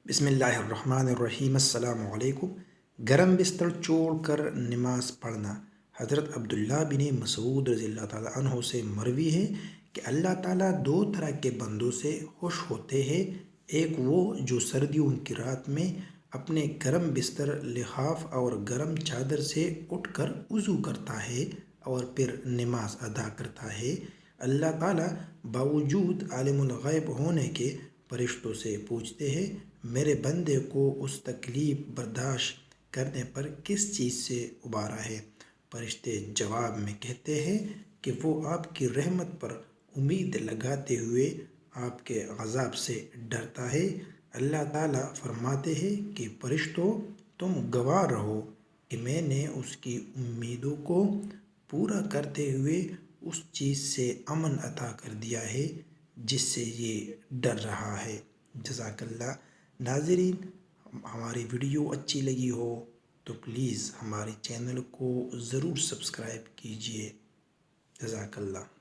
بسم اللہ الرحمن الرحیم۔ السلام علیکم۔ گرم بستر چھوڑ کر نماز پڑھنا۔ حضرت عبداللہ بن مسعود رضی اللہ تعالیٰ عنہ سے مروی ہے کہ اللہ تعالیٰ دو طرح کے بندوں سے خوش ہوتے ہیں۔ ایک وہ جو سردیوں کی رات میں اپنے گرم بستر لحاف اور گرم چادر سے اٹھ کر وضو کرتا ہے اور پھر نماز ادا کرتا ہے۔ اللہ تعالیٰ باوجود عالم الغیب ہونے کے فرشتوں سے پوچھتے ہیں، میرے بندے کو اس تکلیف برداشت کرنے پر کس چیز سے ابارا ہے؟ فرشتے جواب میں کہتے ہیں کہ وہ آپ کی رحمت پر امید لگاتے ہوئے آپ کے عذاب سے ڈرتا ہے۔ اللہ تعالیٰ فرماتے ہیں کہ فرشتوں، تم گواہ رہو کہ میں نے اس کی امیدوں کو پورا کرتے ہوئے اس چیز سے امن عطا کر دیا ہے جس سے یہ ڈر رہا ہے۔ جزاک اللہ۔ ناظرین، ہماری ویڈیو اچھی لگی ہو تو پلیز ہمارے چینل کو ضرور سبسکرائب کیجیے۔ جزاک اللہ۔